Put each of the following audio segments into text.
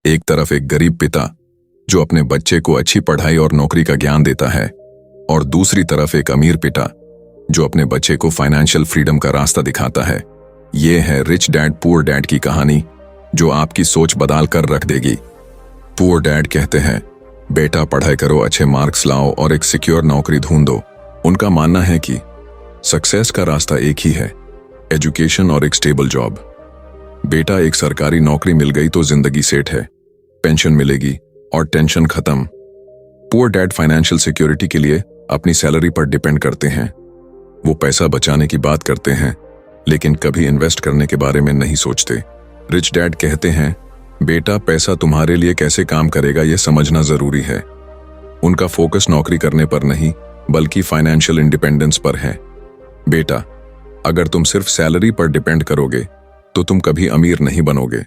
एक तरफ एक गरीब पिता जो अपने बच्चे को अच्छी पढ़ाई और नौकरी का ज्ञान देता है, और दूसरी तरफ एक अमीर पिता जो अपने बच्चे को फाइनेंशियल फ्रीडम का रास्ता दिखाता है। ये है रिच डैड पुअर डैड की कहानी, जो आपकी सोच बदल कर रख देगी। पुअर डैड कहते हैं, बेटा पढ़ाई करो, अच्छे मार्क्स लाओ और एक सिक्योर नौकरी ढूंढो। उनका मानना है कि सक्सेस का रास्ता एक ही है, एजुकेशन और एक स्टेबल जॉब। बेटा, एक सरकारी नौकरी मिल गई तो जिंदगी सेट है, पेंशन मिलेगी और टेंशन खत्म। पुअर डैड फाइनेंशियल सिक्योरिटी के लिए अपनी सैलरी पर डिपेंड करते हैं। वो पैसा बचाने की बात करते हैं, लेकिन कभी इन्वेस्ट करने के बारे में नहीं सोचते। रिच डैड कहते हैं, बेटा पैसा तुम्हारे लिए कैसे काम करेगा यह समझना जरूरी है। उनका फोकस नौकरी करने पर नहीं बल्कि फाइनेंशियल इंडिपेंडेंस पर है। बेटा, अगर तुम सिर्फ सैलरी पर डिपेंड करोगे तो तुम कभी अमीर नहीं बनोगे।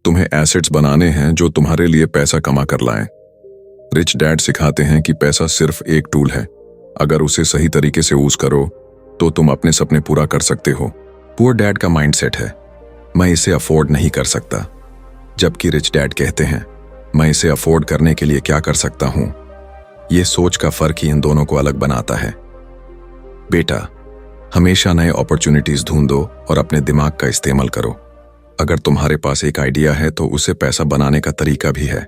तुम्हें एसेट्स बनाने हैं जो तुम्हारे लिए पैसा कमा कर लाएं। रिच डैड सिखाते हैं कि पैसा सिर्फ एक टूल है, अगर उसे सही तरीके से यूज करो तो तुम अपने सपने पूरा कर सकते हो। पुअर डैड का माइंडसेट है, मैं इसे अफोर्ड नहीं कर सकता, जबकि रिच डैड कहते हैं, मैं इसे अफोर्ड करने के लिए क्या कर सकता हूं। यह सोच का फर्क ही इन दोनों को अलग बनाता है। बेटा, हमेशा नए अपॉर्चुनिटीज ढूंढो और अपने दिमाग का इस्तेमाल करो। अगर तुम्हारे पास एक आइडिया है तो उसे पैसा बनाने का तरीका भी है।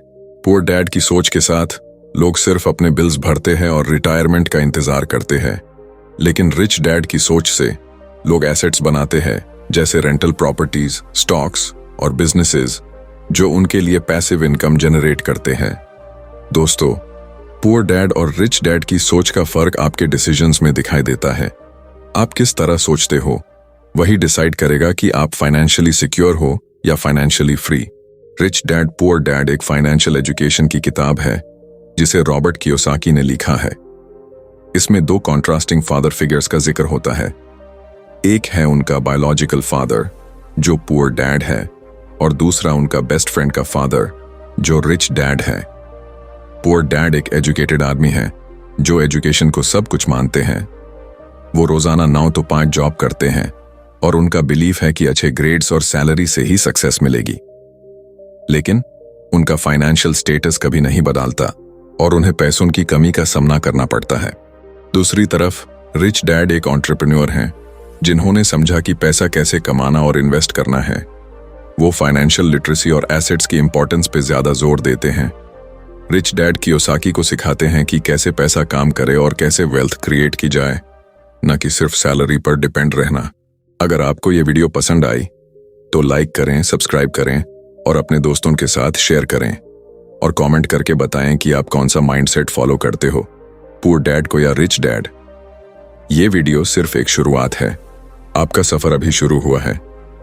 पुअर डैड की सोच के साथ लोग सिर्फ अपने बिल्स भरते हैं और रिटायरमेंट का इंतजार करते हैं, लेकिन रिच डैड की सोच से लोग एसेट्स बनाते हैं, जैसे रेंटल प्रॉपर्टीज, स्टॉक्स और बिजनेसेस, जो उनके लिए पैसिव इनकम जनरेट करते हैं। दोस्तों, पुअर डैड और रिच डैड की सोच का फर्क आपके डिसीजंस में दिखाई देता है। आप किस तरह सोचते हो वही डिसाइड करेगा कि आप फाइनेंशियली सिक्योर हो या financially free. Rich dad poor dad एक फाइनेंशियल एजुकेशन की किताब है जिसे रॉबर्ट कियोसाकी ने लिखा है। इसमें दो कॉन्ट्रास्टिंग फादर फिगर्स का जिक्र होता है। एक है उनका बायोलॉजिकल फादर जो पुअर डैड है, और दूसरा उनका बेस्ट फ्रेंड का फादर जो रिच डैड है। पुअर डैड एक एजुकेटेड आदमी है जो एजुकेशन को सब कुछ मानते हैं। वो रोजाना 9 to 5 जॉब करते हैं और उनका बिलीफ है कि अच्छे ग्रेड्स और सैलरी से ही सक्सेस मिलेगी। लेकिन उनका फाइनेंशियल स्टेटस कभी नहीं बदलता और उन्हें पैसों की कमी का सामना करना पड़ता है। दूसरी तरफ रिच डैड एक एंटरप्रेन्योर हैं जिन्होंने समझा कि पैसा कैसे कमाना और इन्वेस्ट करना है। वो फाइनेंशियल लिटरेसी और एसेट्स की इंपॉर्टेंस पे ज्यादा जोर देते हैं। रिच डैड कियोसाकी को सिखाते हैं कि कैसे पैसा काम करे और कैसे वेल्थ क्रिएट की जाए, न कि सिर्फ सैलरी पर डिपेंड रहना। अगर आपको ये वीडियो पसंद आई तो लाइक करें, सब्सक्राइब करें और अपने दोस्तों के साथ शेयर करें, और कमेंट करके बताएं कि आप कौन सा माइंडसेट फॉलो करते हो, पुअर डैड को या रिच डैड। ये वीडियो सिर्फ एक शुरुआत है, आपका सफर अभी शुरू हुआ है।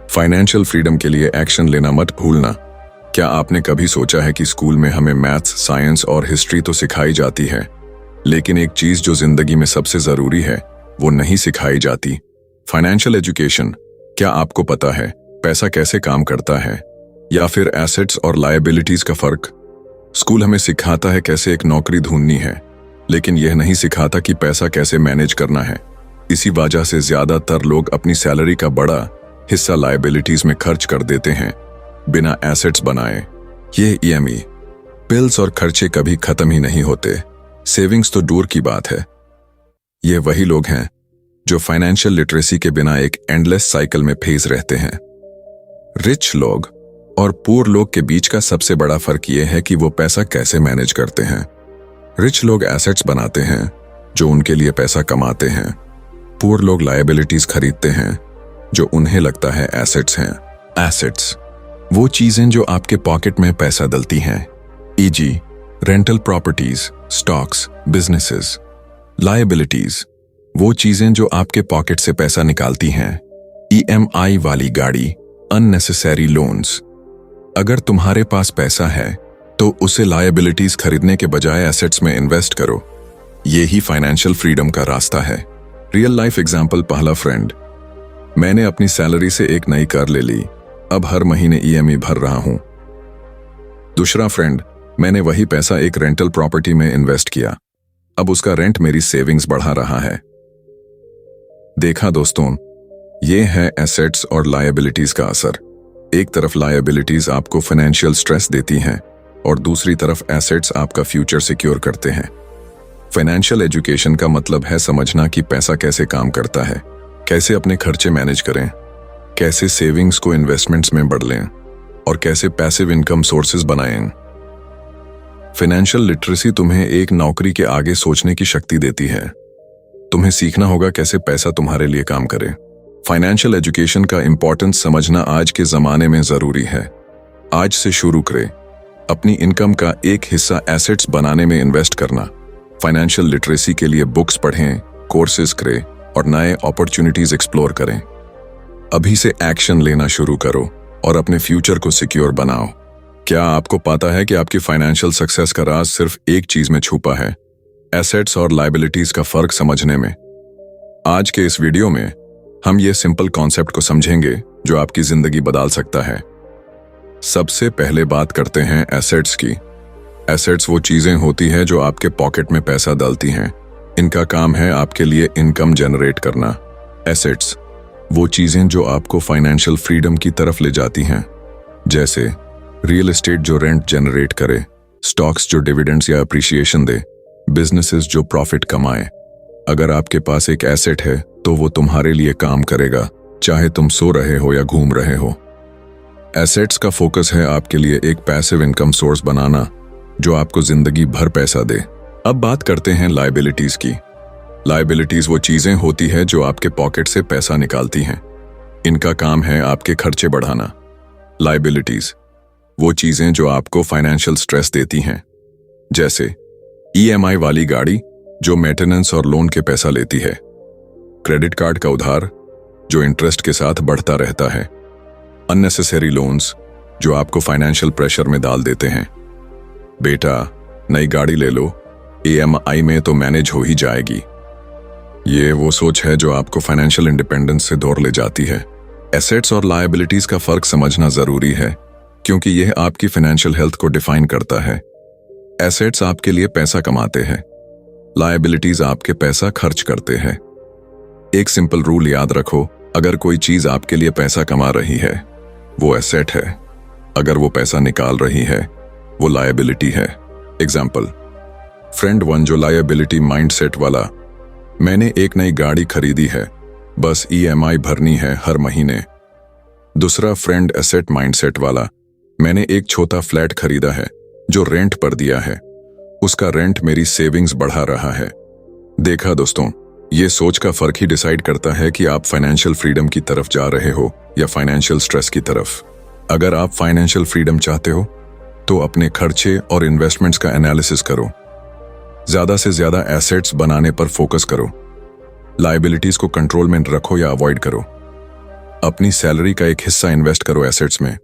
फाइनेंशियल फ्रीडम के लिए एक्शन लेना मत भूलना। क्या आपने कभी सोचा है कि स्कूल में हमें मैथ्स, साइंस और हिस्ट्री तो सिखाई जाती है, लेकिन एक चीज जो जिंदगी में सबसे जरूरी है वो नहीं सिखाई जाती, फाइनेंशियल एजुकेशन। क्या आपको पता है पैसा कैसे काम करता है, या फिर एसेट्स और लायबिलिटीज का फर्क? स्कूल हमें सिखाता है कैसे एक नौकरी ढूंढनी है, लेकिन यह नहीं सिखाता कि पैसा कैसे मैनेज करना है। इसी वजह से ज्यादातर लोग अपनी सैलरी का बड़ा हिस्सा लायबिलिटीज में खर्च कर देते हैं बिना एसेट्स बनाए। ये ईएमआई, बिल्स और खर्चे कभी खत्म ही नहीं होते, सेविंग्स तो दूर की बात है। ये वही लोग हैं जो फाइनेंशियल लिटरेसी के बिना एक एंडलेस साइकिल में फंसे रहते हैं। रिच लोग और पुअर लोग के बीच का सबसे बड़ा फर्क यह है कि वो पैसा कैसे मैनेज करते हैं। रिच लोग एसेट्स बनाते हैं जो उनके लिए पैसा कमाते हैं। पुअर लोग लायबिलिटीज खरीदते हैं जो उन्हें लगता है एसेट्स हैं। एसेट्स वो चीजें जो आपके पॉकेट में पैसा डलती हैं, easy rental properties, stocks, businesses. Liabilities वो चीजें जो आपके पॉकेट से पैसा निकालती हैं, ईएमआई वाली गाड़ी, अननेसेसरी लोन्स। अगर तुम्हारे पास पैसा है तो उसे लायबिलिटीज खरीदने के बजाय एसेट्स में इन्वेस्ट करो। ये ही फाइनेंशियल फ्रीडम का रास्ता है। रियल लाइफ एग्जाम्पल, पहला फ्रेंड, मैंने अपनी सैलरी से एक नई कार ले ली, अब हर महीने ईएमआई भर रहा हूं। दूसरा फ्रेंड, मैंने वही पैसा एक रेंटल प्रॉपर्टी में इन्वेस्ट किया, अब उसका रेंट मेरी सेविंग्स बढ़ा रहा है। देखा दोस्तों, ये है एसेट्स और लायबिलिटीज का असर। एक तरफ लायबिलिटीज आपको फाइनेंशियल स्ट्रेस देती हैं और दूसरी तरफ एसेट्स आपका फ्यूचर सिक्योर करते हैं। फाइनेंशियल एजुकेशन का मतलब है समझना कि पैसा कैसे काम करता है, कैसे अपने खर्चे मैनेज करें, कैसे सेविंग्स को इन्वेस्टमेंट्स में बदलें और कैसे पैसिव इनकम सोर्सेज बनाएं। फाइनेंशियल लिटरेसी तुम्हें एक नौकरी के आगे सोचने की शक्ति देती है। तुम्हें सीखना होगा कैसे पैसा तुम्हारे लिए काम करे। फाइनेंशियल एजुकेशन का इंपॉर्टेंस समझना आज के जमाने में जरूरी है। आज से शुरू करें अपनी इनकम का एक हिस्सा एसेट्स बनाने में इन्वेस्ट करना। फाइनेंशियल लिटरेसी के लिए बुक्स पढ़ें, कोर्सेज करें और नए अपॉर्चुनिटीज एक्सप्लोर करें। अभी से एक्शन लेना शुरू करो और अपने फ्यूचर को सिक्योर बनाओ। क्या आपको पता है कि आपकी फाइनेंशियल सक्सेस का राज सिर्फ एक चीज में छुपा है, एसेट्स और लायबिलिटीज का फर्क समझने में। आज के इस वीडियो में हम ये सिंपल कॉन्सेप्ट को समझेंगे जो आपकी जिंदगी बदल सकता है। सबसे पहले बात करते हैं एसेट्स की। एसेट्स वो चीजें होती हैं जो आपके पॉकेट में पैसा डालती हैं। इनका काम है आपके लिए इनकम जनरेट करना। एसेट्स वो चीजें जो आपको फाइनेंशियल फ्रीडम की तरफ ले जाती हैं, जैसे रियल एस्टेट जो रेंट जनरेट करे, स्टॉक्स जो डिविडेंड्स या अप्रिसिएशन दे, बिजनेसेस जो प्रॉफिट कमाए। अगर आपके पास एक एसेट है तो वो तुम्हारे लिए काम करेगा, चाहे तुम सो रहे हो या घूम रहे हो। एसेट्स का फोकस है आपके लिए एक पैसिव इनकम सोर्स बनाना जो आपको जिंदगी भर पैसा दे। अब बात करते हैं लायबिलिटीज की। लायबिलिटीज वो चीजें होती है जो आपके पॉकेट से पैसा निकालती हैं। इनका काम है आपके खर्चे बढ़ाना। लायबिलिटीज वो चीजें जो आपको फाइनेंशियल स्ट्रेस देती हैं, जैसे ईएमआई वाली गाड़ी जो मेंटेनेंस और लोन के पैसा लेती है, क्रेडिट कार्ड का उधार जो इंटरेस्ट के साथ बढ़ता रहता है, अननेसेसरी लोन्स जो आपको फाइनेंशियल प्रेशर में डाल देते हैं। बेटा नई गाड़ी ले लो, ईएमआई में तो मैनेज हो ही जाएगी। ये वो सोच है जो आपको फाइनेंशियल इंडिपेंडेंस से दूर ले जाती है। एसेट्स और लायबिलिटीज का फर्क समझना जरूरी है क्योंकि यह आपकी फाइनेंशियल हेल्थ को डिफाइन करता है। एसेट्स आपके लिए पैसा कमाते हैं, लायबिलिटीज आपके पैसा खर्च करते हैं। एक सिंपल रूल याद रखो, अगर कोई चीज आपके लिए पैसा कमा रही है वो एसेट है, अगर वो पैसा निकाल रही है वो लायबिलिटी है। एग्जाम्पल, फ्रेंड 1 जो लायबिलिटी माइंडसेट वाला, मैंने एक नई गाड़ी खरीदी है, बस ईएमआई भरनी है हर महीने। दूसरा फ्रेंड एसेट माइंडसेट वाला, मैंने एक छोटा फ्लैट खरीदा है जो रेंट पर दिया है, उसका रेंट मेरी सेविंग्स बढ़ा रहा है। देखा दोस्तों, ये सोच का फर्क ही डिसाइड करता है कि आप फाइनेंशियल फ्रीडम की तरफ जा रहे हो या फाइनेंशियल स्ट्रेस की तरफ। अगर आप फाइनेंशियल फ्रीडम चाहते हो तो अपने खर्चे और इन्वेस्टमेंट्स का एनालिसिस करो, ज्यादा से ज्यादा एसेट्स बनाने पर फोकस करो, लायबिलिटीज को कंट्रोल में रखो या अवॉइड करो। अपनी सैलरी का एक हिस्सा इन्वेस्ट करो एसेट्स में।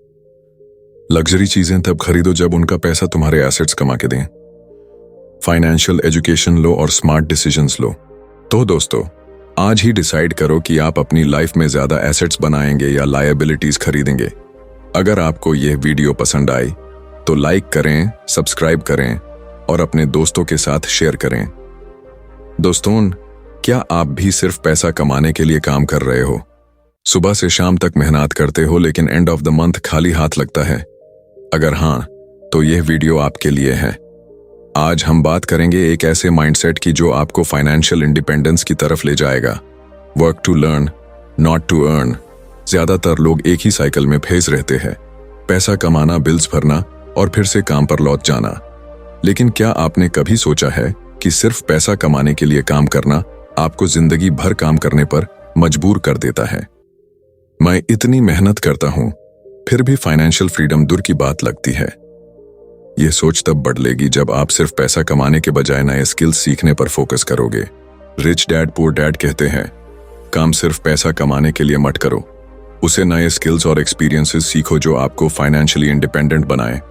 लग्जरी चीजें तब खरीदो जब उनका पैसा तुम्हारे एसेट्स कमा के दें। फाइनेंशियल एजुकेशन लो और स्मार्ट डिसीजंस लो। तो दोस्तों, आज ही डिसाइड करो कि आप अपनी लाइफ में ज्यादा एसेट्स बनाएंगे या लायबिलिटीज खरीदेंगे। अगर आपको यह वीडियो पसंद आई तो लाइक करें, सब्सक्राइब करें और अपने दोस्तों के साथ शेयर करें। दोस्तों, क्या आप भी सिर्फ पैसा कमाने के लिए काम कर रहे हो? सुबह से शाम तक मेहनत करते हो लेकिन एंड ऑफ द मंथ खाली हाथ लगता है? अगर हाँ, तो यह वीडियो आपके लिए है। आज हम बात करेंगे एक ऐसे माइंडसेट की जो आपको फाइनेंशियल इंडिपेंडेंस की तरफ ले जाएगा। Work to learn, not to earn. ज्यादातर लोग एक ही साइकिल में फंस रहते हैं, पैसा कमाना, बिल्स भरना और फिर से काम पर लौट जाना। लेकिन क्या आपने कभी सोचा है कि सिर्फ पैसा कमाने के लिए काम करना आपको जिंदगी भर काम करने पर मजबूर कर देता है? मैं इतनी मेहनत करता हूं फिर भी फाइनेंशियल फ्रीडम दूर की बात लगती है। यह सोच तब बदलेगी जब आप सिर्फ पैसा कमाने के बजाय नए स्किल्स सीखने पर फोकस करोगे। रिच डैड पुअर डैड कहते हैं, काम सिर्फ पैसा कमाने के लिए मत करो, उसे नए स्किल्स और एक्सपीरियंसेस सीखो जो आपको फाइनेंशियली इंडिपेंडेंट बनाए।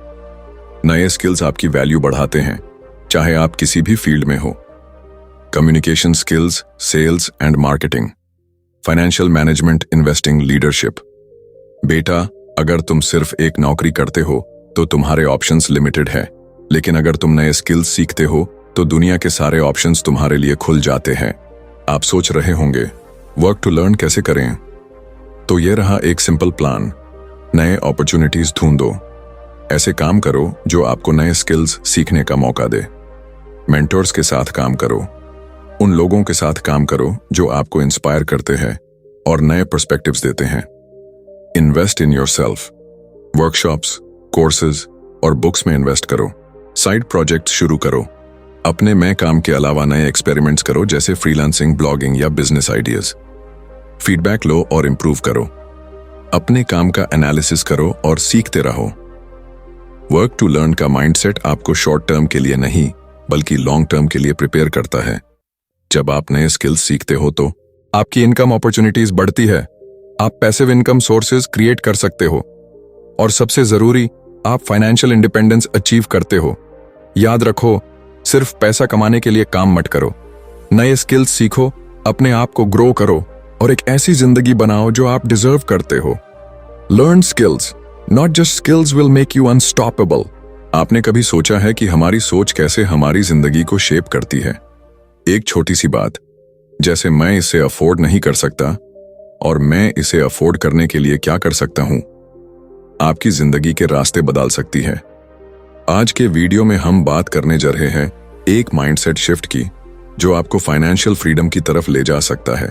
नए स्किल्स आपकी वैल्यू बढ़ाते हैं, चाहे आप किसी भी फील्ड में हो। Communication skills, sales and marketing, financial management, investing, leadership. बेटा, अगर तुम सिर्फ एक नौकरी करते हो तो तुम्हारे ऑप्शंस लिमिटेड है, लेकिन अगर तुम नए स्किल्स सीखते हो तो दुनिया के सारे ऑप्शंस तुम्हारे लिए खुल जाते हैं। आप सोच रहे होंगे वर्क टू लर्न कैसे करें? तो ये रहा एक सिंपल प्लान। नए अपॉर्चुनिटीज ढूंढो। ऐसे काम करो जो आपको नए स्किल्स सीखने का मौका दे। मेंटर्स के साथ काम करो। उन लोगों के साथ काम करो जो आपको इंस्पायर करते हैं और नए पर्सपेक्टिव्स देते हैं। Invest in yourself. Workshops, courses और बुक्स में इन्वेस्ट करो। साइड प्रोजेक्ट्स शुरू करो। अपने मैं काम के अलावा नए एक्सपेरिमेंट्स करो, जैसे फ्रीलांसिंग, ब्लॉगिंग या बिजनेस आइडियाज। फीडबैक लो और इंप्रूव करो। अपने काम का एनालिसिस करो और सीखते रहो। वर्क टू लर्न का माइंडसेट आपको शॉर्ट टर्म के लिए नहीं बल्कि लॉन्ग टर्म के लिए प्रिपेयर करता है। जब आप नए स्किल्स सीखते हो तो आपकी इनकम अपॉर्चुनिटीज बढ़ती है। आप पैसिव इनकम सोर्सेज क्रिएट कर सकते हो और सबसे जरूरी, आप फाइनेंशियल इंडिपेंडेंस अचीव करते हो। याद रखो, सिर्फ पैसा कमाने के लिए काम मत करो। नए स्किल्स सीखो, अपने आप को ग्रो करो और एक ऐसी जिंदगी बनाओ जो आप डिजर्व करते हो। Learn skills, not just skills will make you unstoppable. आपने कभी सोचा है कि हमारी सोच कैसे हमारी जिंदगी को शेप करती है? एक छोटी सी बात, जैसे मैं इसे अफोर्ड नहीं कर सकता और मैं इसे अफोर्ड करने के लिए क्या कर सकता हूं, आपकी जिंदगी के रास्ते बदल सकती है। आज के वीडियो में हम बात करने जा रहे हैं एक माइंडसेट शिफ्ट की जो आपको फाइनेंशियल फ्रीडम की तरफ ले जा सकता है।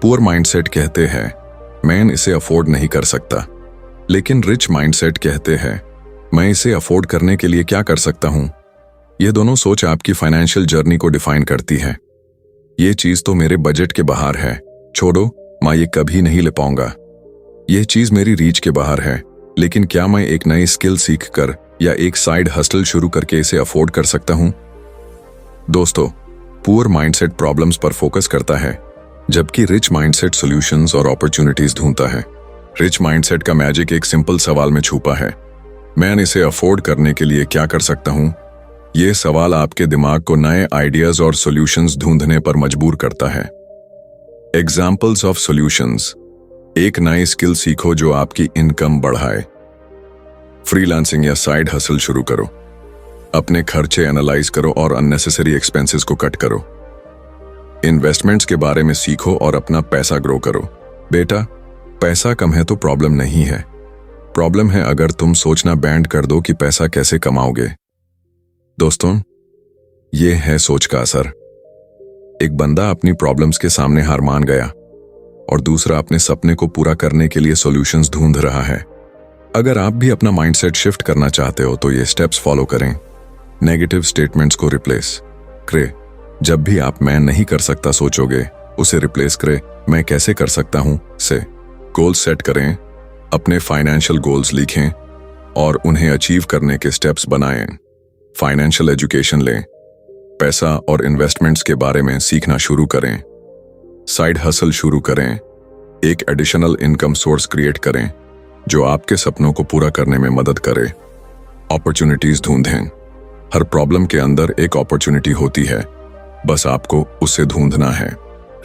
पुअर माइंडसेट कहते हैं मैं इसे अफोर्ड नहीं कर सकता, लेकिन रिच माइंडसेट कहते हैं मैं इसे अफोर्ड करने के लिए क्या कर सकता हूं। यह दोनों सोच आपकी फाइनेंशियल जर्नी को डिफाइन करती है। ये चीज तो मेरे बजट के बाहर है, छोड़ो, मैं ये कभी नहीं ले पाऊंगा। यह चीज मेरी रीच के बाहर है, लेकिन क्या मैं एक नई स्किल सीख कर या एक साइड हसल शुरू करके इसे अफोर्ड कर सकता हूं? दोस्तों, पुअर माइंडसेट प्रॉब्लम्स पर फोकस करता है, जबकि रिच माइंडसेट सॉल्यूशंस और अपॉर्चुनिटीज ढूंढता है। रिच माइंडसेट का मैजिक एक सिंपल सवाल में छुपा है, मैं इसे अफोर्ड करने के लिए क्या कर सकता हूं? यह सवाल आपके दिमाग को नए आइडियाज और सॉल्यूशंस ढूंढने पर मजबूर करता है। Examples of solutions. एक नई स्किल सीखो जो आपकी इनकम बढ़ाए। फ्रीलांसिंग या साइड हसल शुरू करो। अपने खर्चे एनालाइज करो और अननेसेसरी एक्सपेंसेस को कट करो। इन्वेस्टमेंट्स के बारे में सीखो और अपना पैसा ग्रो करो। बेटा, पैसा कम है तो प्रॉब्लम नहीं है, प्रॉब्लम है अगर तुम सोचना बैंड कर दो कि पैसा कैसे कमाओगे। दोस्तों, ये है सोच का असर। एक बंदा अपनी प्रॉब्लम्स के सामने हार मान गया और दूसरा अपने सपने को पूरा करने के लिए सॉल्यूशंस ढूंढ रहा है। अगर आप भी अपना माइंडसेट शिफ्ट करना चाहते हो तो ये स्टेप्स फॉलो करें। नेगेटिव स्टेटमेंट्स को रिप्लेस करें। जब भी आप मैं नहीं कर सकता सोचोगे, उसे रिप्लेस करें मैं कैसे कर सकता हूं से। गोल्स सेट करें, अपने फाइनेंशियल गोल्स लिखें और उन्हें अचीव करने के स्टेप्स बनाएं। फाइनेंशियल एजुकेशन लें, पैसा और इन्वेस्टमेंट्स के बारे में सीखना शुरू करें। साइड हसल शुरू करें, एक एडिशनल इनकम सोर्स क्रिएट करें जो आपके सपनों को पूरा करने में मदद करे। अपॉर्चुनिटीज ढूंढें। हर प्रॉब्लम के अंदर एक अपॉर्चुनिटी होती है, बस आपको उसे ढूंढना है।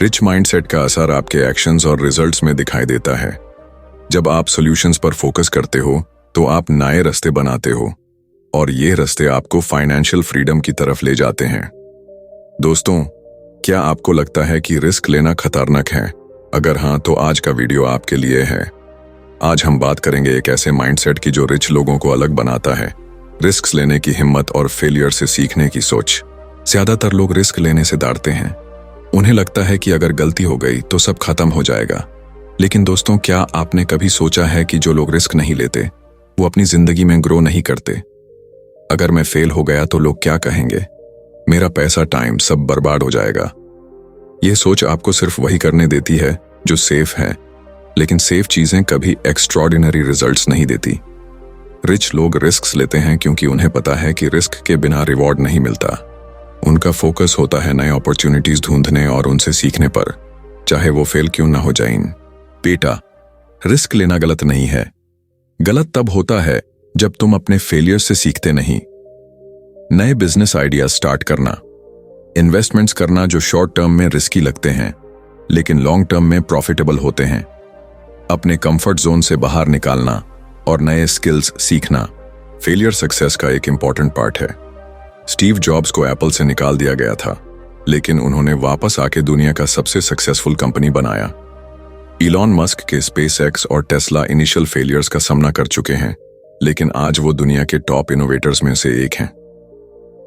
रिच माइंडसेट का असर आपके एक्शंस और रिजल्ट्स में दिखाई देता है। जब आप सॉल्यूशंस पर फोकस करते हो तो आप नए रास्ते बनाते हो और ये रास्ते आपको फाइनेंशियल फ्रीडम की तरफ ले जाते हैं। दोस्तों, क्या आपको लगता है कि रिस्क लेना खतरनाक है? अगर हाँ, तो आज का वीडियो आपके लिए है। आज हम बात करेंगे एक ऐसे माइंडसेट की जो रिच लोगों को अलग बनाता है। रिस्क लेने की हिम्मत और फेलियर से सीखने की सोच। ज्यादातर लोग रिस्क लेने से डरते हैं। उन्हें लगता है कि अगर गलती हो गई तो सब खत्म हो जाएगा। लेकिन दोस्तों, क्या आपने कभी सोचा है कि जो लोग रिस्क नहीं लेते वो अपनी जिंदगी में ग्रो नहीं करते? अगर मैं फेल हो गया तो लोग क्या कहेंगे? मेरा पैसा, टाइम सब बर्बाद हो जाएगा। यह सोच आपको सिर्फ वही करने देती है जो सेफ है, लेकिन सेफ चीजें कभी एक्स्ट्रॉर्डिनरी रिजल्ट्स नहीं देती। रिच लोग रिस्क लेते हैं क्योंकि उन्हें पता है कि रिस्क के बिना रिवॉर्ड नहीं मिलता। उनका फोकस होता है नए अपॉर्चुनिटीज ढूंढने और उनसे सीखने पर, चाहे वो फेल क्यों ना हो जाएं। बेटा, रिस्क लेना गलत नहीं है। गलत तब होता है जब तुम अपने फेलियर से सीखते नहीं। नए बिजनेस आइडियाज स्टार्ट करना, इन्वेस्टमेंट्स करना जो शॉर्ट टर्म में रिस्की लगते हैं लेकिन लॉन्ग टर्म में प्रॉफिटेबल होते हैं, अपने कंफर्ट जोन से बाहर निकालना और नए स्किल्स सीखना, फेलियर सक्सेस का एक इंपॉर्टेंट पार्ट है। स्टीव जॉब्स को एप्पल से निकाल दिया गया था, लेकिन उन्होंने वापस आके दुनिया का सबसे सक्सेसफुल कंपनी बनाया। इलॉन मस्क के स्पेसएक्स और टेस्ला इनिशियल फेलियर्स का सामना कर चुके हैं, लेकिन आज वो दुनिया के टॉप इनोवेटर्स में से एक हैं।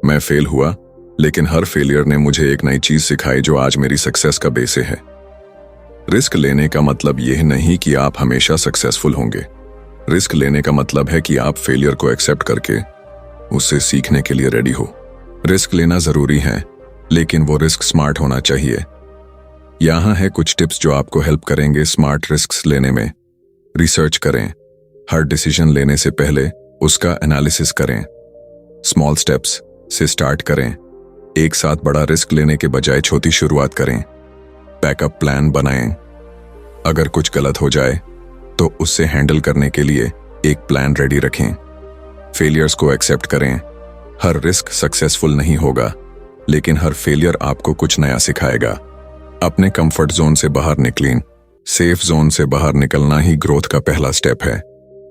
मैं फेल हुआ, लेकिन हर फेलियर ने मुझे एक नई चीज सिखाई जो आज मेरी सक्सेस का बेस है। रिस्क लेने का मतलब यह नहीं कि आप हमेशा सक्सेसफुल होंगे। रिस्क लेने का मतलब है कि आप फेलियर को एक्सेप्ट करके उससे सीखने के लिए रेडी हो। रिस्क लेना जरूरी है, लेकिन वो रिस्क स्मार्ट होना चाहिए। यहाँ है कुछ टिप्स जो आपको हेल्प करेंगे स्मार्ट रिस्क लेने में। रिसर्च करें। हर डिसीजन लेने से पहले उसका एनालिसिस करें। स्मॉल स्टेप्स से स्टार्ट करें। एक साथ बड़ा रिस्क लेने के बजाय छोटी शुरुआत करें। बैकअप प्लान बनाएं। अगर कुछ गलत हो जाए तो उससे हैंडल करने के लिए एक प्लान रेडी रखें। फेलियर्स को एक्सेप्ट करें। हर रिस्क सक्सेसफुल नहीं होगा, लेकिन हर फेलियर आपको कुछ नया सिखाएगा। अपने कंफर्ट जोन से बाहर निकलें। सेफ जोन से बाहर निकलना ही ग्रोथ का पहला स्टेप है।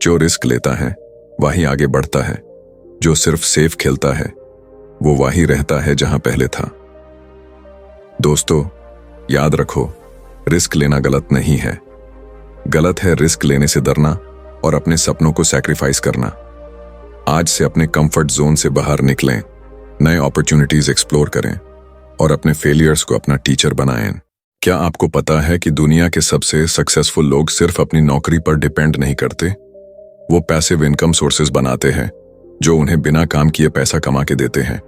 जो रिस्क लेता है वही आगे बढ़ता है। जो सिर्फ सेफ खेलता है वो वही रहता है जहां पहले था। दोस्तों, याद रखो, रिस्क लेना गलत नहीं है। गलत है रिस्क लेने से डरना और अपने सपनों को सैक्रिफाइस करना। आज से अपने कंफर्ट जोन से बाहर निकलें, नए अपॉर्चुनिटीज एक्सप्लोर करें और अपने फेलियर्स को अपना टीचर बनाएं। क्या आपको पता है कि दुनिया के सबसे सक्सेसफुल लोग सिर्फ अपनी नौकरी पर डिपेंड नहीं करते? वो पैसिव इनकम सोर्सेज बनाते हैं जो उन्हें बिना काम किए पैसा कमा के देते हैं।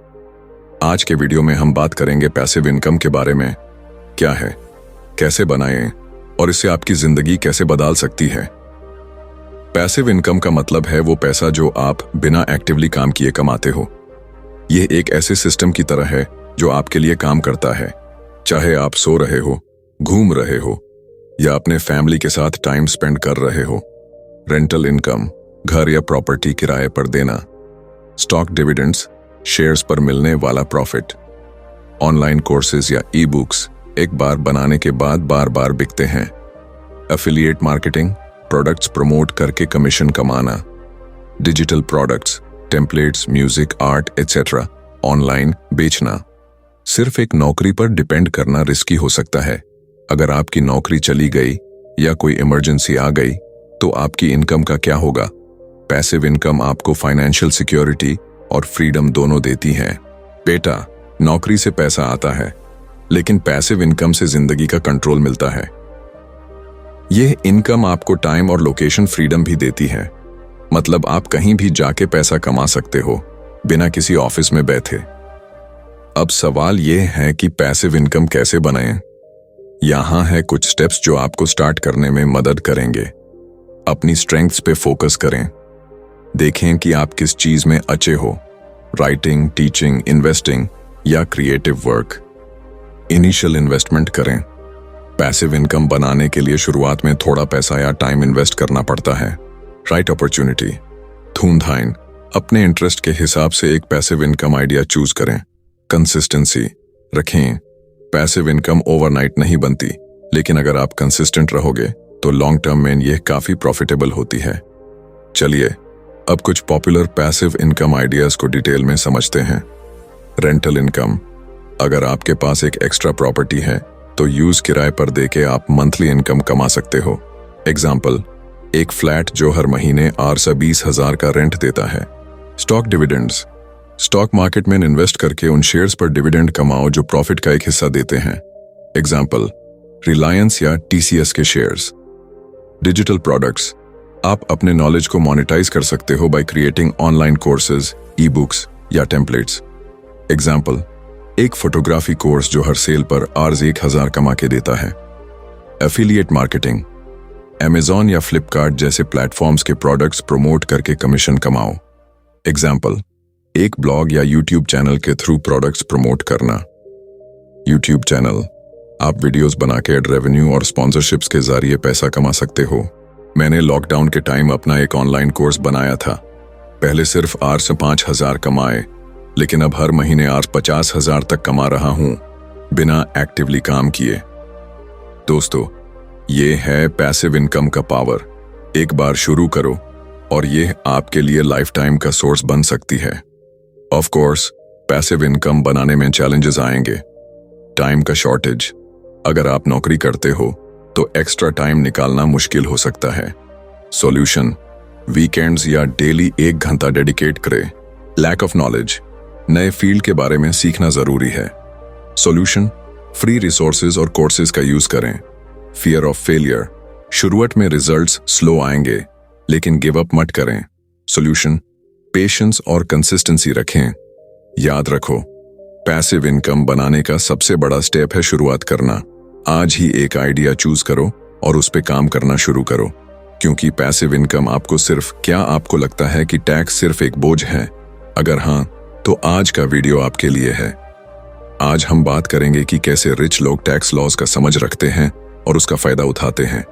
आज के वीडियो में हम बात करेंगे पैसिव इनकम के बारे में। क्या है, कैसे बनाएं और इससे आपकी जिंदगी कैसे बदल सकती है। पैसिव इनकम का मतलब है वो पैसा जो आप बिना एक्टिवली काम किए कमाते हो। यह एक ऐसे सिस्टम की तरह है जो आपके लिए काम करता है, चाहे आप सो रहे हो, घूम रहे हो या अपने फैमिली के साथ टाइम स्पेंड कर रहे हो। रेंटल इनकम, घर या प्रॉपर्टी किराए पर देना। स्टॉक डिविडेंड्स, शेयर्स पर मिलने वाला प्रॉफिट। ऑनलाइन कोर्सेज या ई बुक्स एक बार बनाने के बाद बार बार बिकते हैं। एफिलिएट मार्केटिंग, प्रोडक्ट्स प्रमोट करके कमीशन कमाना। Digital products, templates, music, art etcetera online बेचना। सिर्फ एक नौकरी पर डिपेंड करना रिस्की हो सकता है। अगर आपकी नौकरी चली गई या कोई इमरजेंसी आ गई तो आपकी इनकम का क्या होगा? पैसिव इनकम आपको फाइनेंशियल सिक्योरिटी और फ्रीडम दोनों देती है। बेटा, नौकरी से पैसा आता है, लेकिन पैसिव इनकम से जिंदगी का कंट्रोल मिलता है। यह इनकम आपको टाइम और लोकेशन फ्रीडम भी देती है। मतलब आप कहीं भी जाके पैसा कमा सकते हो बिना किसी ऑफिस में बैठे। अब सवाल यह है कि पैसिव इनकम कैसे बनाएं? यहां है कुछ स्टेप्स जो आपको स्टार्ट करने में मदद करेंगे। अपनी स्ट्रेंथ्स पे फोकस करें। देखें कि आप किस चीज में अच्छे हो, राइटिंग, टीचिंग, इन्वेस्टिंग या क्रिएटिव वर्क। इनिशियल इन्वेस्टमेंट करें। पैसिव इनकम बनाने के लिए शुरुआत में थोड़ा पैसा या टाइम इन्वेस्ट करना पड़ता है। राइट अपॉर्चुनिटी, धूमधाम अपने इंटरेस्ट के हिसाब से एक पैसिव इनकम आइडिया चूज करें। कंसिस्टेंसी रखें। पैसिव इनकम ओवरनाइट नहीं बनती, लेकिन अगर आप कंसिस्टेंट रहोगे तो लॉन्ग टर्म में यह काफी प्रॉफिटेबल होती है। चलिए अब कुछ पॉपुलर पैसिव इनकम आइडियाज को डिटेल में समझते हैं। रेंटल इनकम, अगर आपके पास एक एक्स्ट्रा प्रॉपर्टी है तो यूज किराए पर देके आप मंथली इनकम कमा सकते हो। एग्जाम्पल, एक फ्लैट जो हर महीने 8 से 20,000 का रेंट देता है। स्टॉक डिविडेंड्स, स्टॉक मार्केट में इन्वेस्ट करके उन शेयर्स पर डिविडेंड कमाओ जो प्रॉफिट का एक हिस्सा देते हैं। एग्जाम्पल, रिलायंस या टीसीएस के शेयर्स। डिजिटल प्रोडक्ट्स, आप अपने नॉलेज को मोनेटाइज कर सकते हो by creating online courses, e books या टेम्पलेट्स। एग्जाम्पल, एक फोटोग्राफी कोर्स जो हर सेल पर आज 1,000 कमा के देता है। एफिलिएट मार्केटिंग, अमेज़न या फ्लिपकार्ट जैसे प्लेटफॉर्म्स के प्रोडक्ट्स प्रमोट करके कमीशन कमाओ। एग्जाम्पल, एक ब्लॉग या यूट्यूब चैनल के थ्रू प्रोडक्ट्स प्रमोट करना। यूट्यूब चैनल, आप वीडियोस बना के एड रेवेन्यू और स्पॉन्सरशिप्स के जरिए पैसा कमा सकते हो। मैंने लॉकडाउन के टाइम अपना एक ऑनलाइन कोर्स बनाया था। पहले सिर्फ 8 से 5,000 कमाए, लेकिन अब हर महीने 50,000 तक कमा रहा हूं बिना एक्टिवली काम किए। दोस्तों, ये है पैसिव इनकम का पावर। एक बार शुरू करो और ये आपके लिए लाइफ टाइम का सोर्स बन सकती है। ऑफ कोर्स, पैसिव इनकम बनाने में चैलेंजेस आएंगे। टाइम का शॉर्टेज, अगर आप नौकरी करते हो तो एक्स्ट्रा टाइम निकालना मुश्किल हो सकता है। सॉल्यूशन, वीकेंड्स या डेली 1 घंटा डेडिकेट करें। लैक ऑफ नॉलेज, नए फील्ड के बारे में सीखना जरूरी है। सॉल्यूशन, फ्री रिसोर्सेज और कोर्सेज का यूज करें। फियर ऑफ फेलियर, शुरुआत में रिजल्ट्स स्लो आएंगे लेकिन गिव अप मत करें। सॉल्यूशन, पेशेंस और कंसिस्टेंसी रखें। याद रखो, पैसिव इनकम बनाने का सबसे बड़ा स्टेप है शुरुआत करना। आज ही एक आइडिया चूज करो और उस पे काम करना शुरू करो, क्योंकि पैसिव इनकम आपको क्या आपको लगता है कि टैक्स सिर्फ एक बोझ है? अगर हाँ, तो आज का वीडियो आपके लिए है। आज हम बात करेंगे कि कैसे रिच लोग टैक्स लॉज का समझ रखते हैं और उसका फायदा उठाते हैं।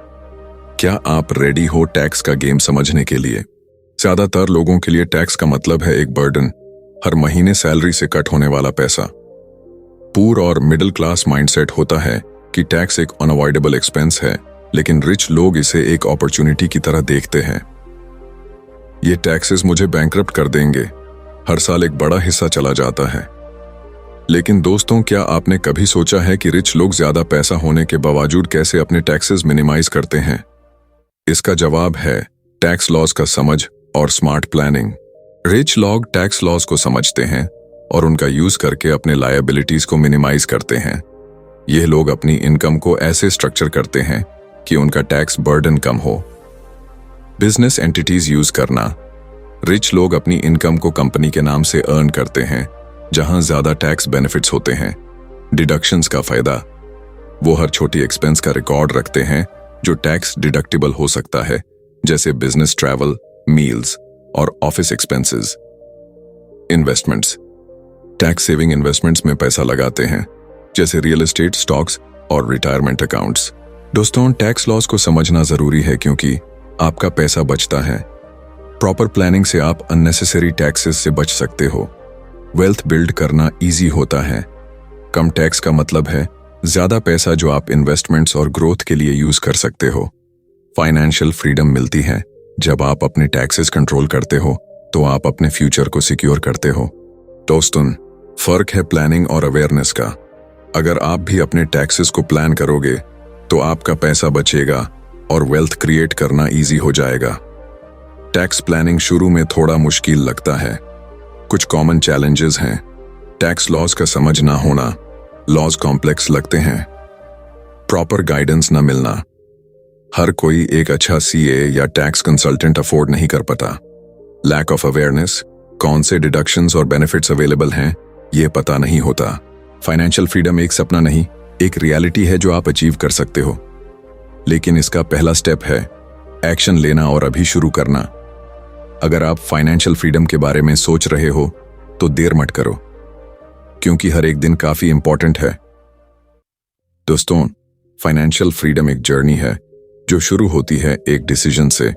क्या आप रेडी हो टैक्स का गेम समझने के लिए? ज्यादातर लोगों के लिए टैक्स का मतलब है एक बर्डन, हर महीने सैलरी से कट होने वाला पैसा। पुअर और मिडिल क्लास माइंडसेट होता है कि टैक्स एक अनअवॉइडेबल एक्सपेंस है, लेकिन रिच लोग इसे एक अपॉर्चुनिटी की तरह देखते हैं। ये टैक्सेस मुझे बैंकरप्ट कर देंगे, हर साल एक बड़ा हिस्सा चला जाता है। लेकिन दोस्तों, क्या आपने कभी सोचा है कि रिच लोग ज्यादा पैसा होने के बावजूद कैसे अपने टैक्सेस मिनिमाइज करते हैं? इसका जवाब है टैक्स लॉज का समझ और स्मार्ट प्लानिंग। रिच लोग टैक्स लॉज को समझते हैं और उनका यूज करके अपने लायबिलिटीज को मिनिमाइज करते हैं। यह लोग अपनी इनकम को ऐसे स्ट्रक्चर करते हैं कि उनका टैक्स बर्डन कम हो। बिजनेस एंटिटीज यूज करना, रिच लोग अपनी इनकम को कंपनी के नाम से अर्न करते हैं, जहां ज्यादा टैक्स बेनिफिट्स होते हैं। डिडक्शंस का फायदा, वो हर छोटी एक्सपेंस का रिकॉर्ड रखते हैं जो टैक्स डिडक्टिबल हो सकता है, जैसे बिजनेस ट्रैवल, मील्स और office expenses. Investments, tax saving investments में पैसा लगाते हैं, जैसे रियल एस्टेट, स्टॉक्स और रिटायरमेंट अकाउंट्स। दोस्तों, टैक्स लॉज को समझना जरूरी है क्योंकि आपका पैसा बचता है। प्रॉपर प्लानिंग से आप अननेसेसरी टैक्सेस से बच सकते हो। वेल्थ बिल्ड करना इजी होता है। कम टैक्स का मतलब है ज्यादा पैसा जो आप इन्वेस्टमेंट्स और ग्रोथ के लिए यूज कर सकते हो। फाइनेंशियल फ्रीडम मिलती है जब आप अपने टैक्सेस कंट्रोल करते हो, तो आप अपने फ्यूचर को सिक्योर करते हो। दोस्तों, फर्क है प्लानिंग और अवेयरनेस का। अगर आप भी अपने टैक्सेस को प्लान करोगे तो आपका पैसा बचेगा और वेल्थ क्रिएट करना इजी हो जाएगा। टैक्स प्लानिंग शुरू में थोड़ा मुश्किल लगता है। कुछ कॉमन चैलेंजेस हैं। टैक्स लॉज का समझ ना होना, लॉज कॉम्प्लेक्स लगते हैं। प्रॉपर गाइडेंस ना मिलना, हर कोई एक अच्छा सीए या टैक्स कंसल्टेंट अफोर्ड नहीं कर पाता। लैक ऑफ अवेयरनेस, कौन से डिडक्शंस और बेनिफिट्स अवेलेबल हैं ये पता नहीं होता। फाइनेंशियल फ्रीडम एक सपना नहीं, एक रियलिटी है जो आप अचीव कर सकते हो। लेकिन इसका पहला स्टेप है एक्शन लेना और अभी शुरू करना। अगर आप फाइनेंशियल फ्रीडम के बारे में सोच रहे हो तो देर मत करो, क्योंकि हर एक दिन काफी इंपॉर्टेंट है। दोस्तों, फाइनेंशियल फ्रीडम एक जर्नी है जो शुरू होती है एक डिसीजन से,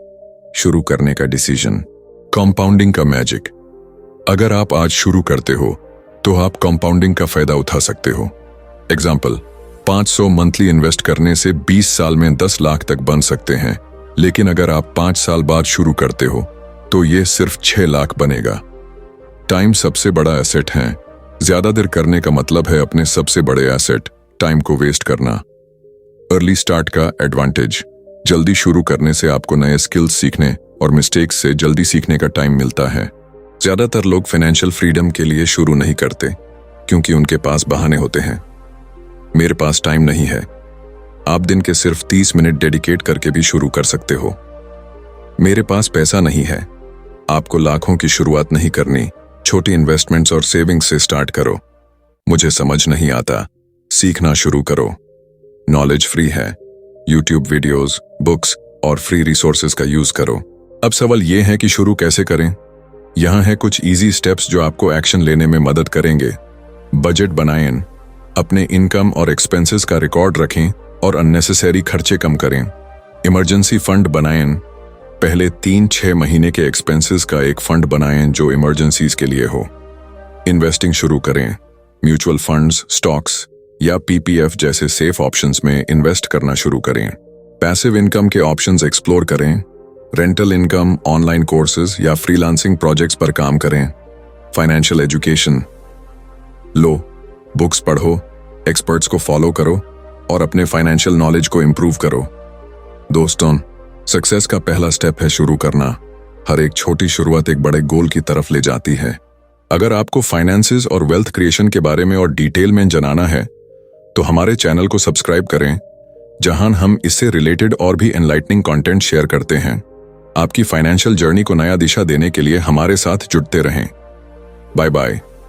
शुरू करने का डिसीजन। कंपाउंडिंग का मैजिक, अगर आप आज शुरू करते हो तो आप कंपाउंडिंग का फायदा उठा सकते हो। एग्जाम्पल, 500 मंथली इन्वेस्ट करने से 20 साल में 10 लाख तक बन सकते हैं, लेकिन अगर आप 5 साल बाद शुरू करते हो तो ये सिर्फ 6 लाख बनेगा। टाइम सबसे बड़ा एसेट है। ज्यादा देर करने का मतलब है अपने सबसे बड़े एसेट टाइम को वेस्ट करना। अर्ली स्टार्ट का एडवांटेज, जल्दी शुरू करने से आपको नए स्किल्स सीखने और मिस्टेक्स से जल्दी सीखने का टाइम मिलता है। ज्यादातर लोग फाइनेंशियल फ्रीडम के लिए शुरू नहीं करते क्योंकि उनके पास बहाने होते हैं। मेरे पास टाइम नहीं है। आप दिन के सिर्फ 30 मिनट डेडिकेट करके भी शुरू कर सकते हो। मेरे पास पैसा नहीं है। आपको लाखों की शुरुआत नहीं करनी, छोटी इन्वेस्टमेंट्स और सेविंग्स से स्टार्ट करो। मुझे समझ नहीं आता, सीखना शुरू करो। नॉलेज फ्री है। यूट्यूब वीडियोस, बुक्स और फ्री रिसोर्सेज का यूज करो। अब सवाल यह है कि शुरू कैसे करें। यहाँ है कुछ इजी स्टेप्स जो आपको एक्शन लेने में मदद करेंगे। बजट बनाएं, अपने इनकम और एक्सपेंसेस का रिकॉर्ड रखें और अननेसेसरी खर्चे कम करें। इमरजेंसी फंड बनाएं, पहले 3-6 महीने के एक्सपेंसेस का एक फंड बनाएं जो इमरजेंसीज के लिए हो। इन्वेस्टिंग शुरू करें, म्यूचुअल फंड्स, स्टॉक्स या पीपीएफ जैसे सेफ ऑप्शंस में इन्वेस्ट करना शुरू करें। पैसिव इनकम के ऑप्शंस एक्सप्लोर करें। रेंटल इनकम, ऑनलाइन कोर्सेज या फ्रीलांसिंग प्रोजेक्ट्स पर काम करें। फाइनेंशियल एजुकेशन लो, बुक्स पढ़ो, एक्सपर्ट्स को फॉलो करो और अपने फाइनेंशियल नॉलेज को इंप्रूव करो। दोस्तों, सक्सेस का पहला स्टेप है शुरू करना। हर एक छोटी शुरुआत एक बड़े गोल की तरफ ले जाती है। अगर आपको फाइनेंसेस और वेल्थ क्रिएशन के बारे में और डिटेल में जानना है तो हमारे चैनल को सब्सक्राइब करें, जहां हम इससे रिलेटेड और भी एनलाइटनिंग कंटेंट शेयर करते हैं। आपकी फाइनेंशियल जर्नी को नया दिशा देने के लिए हमारे साथ जुड़ते रहें। Bye bye.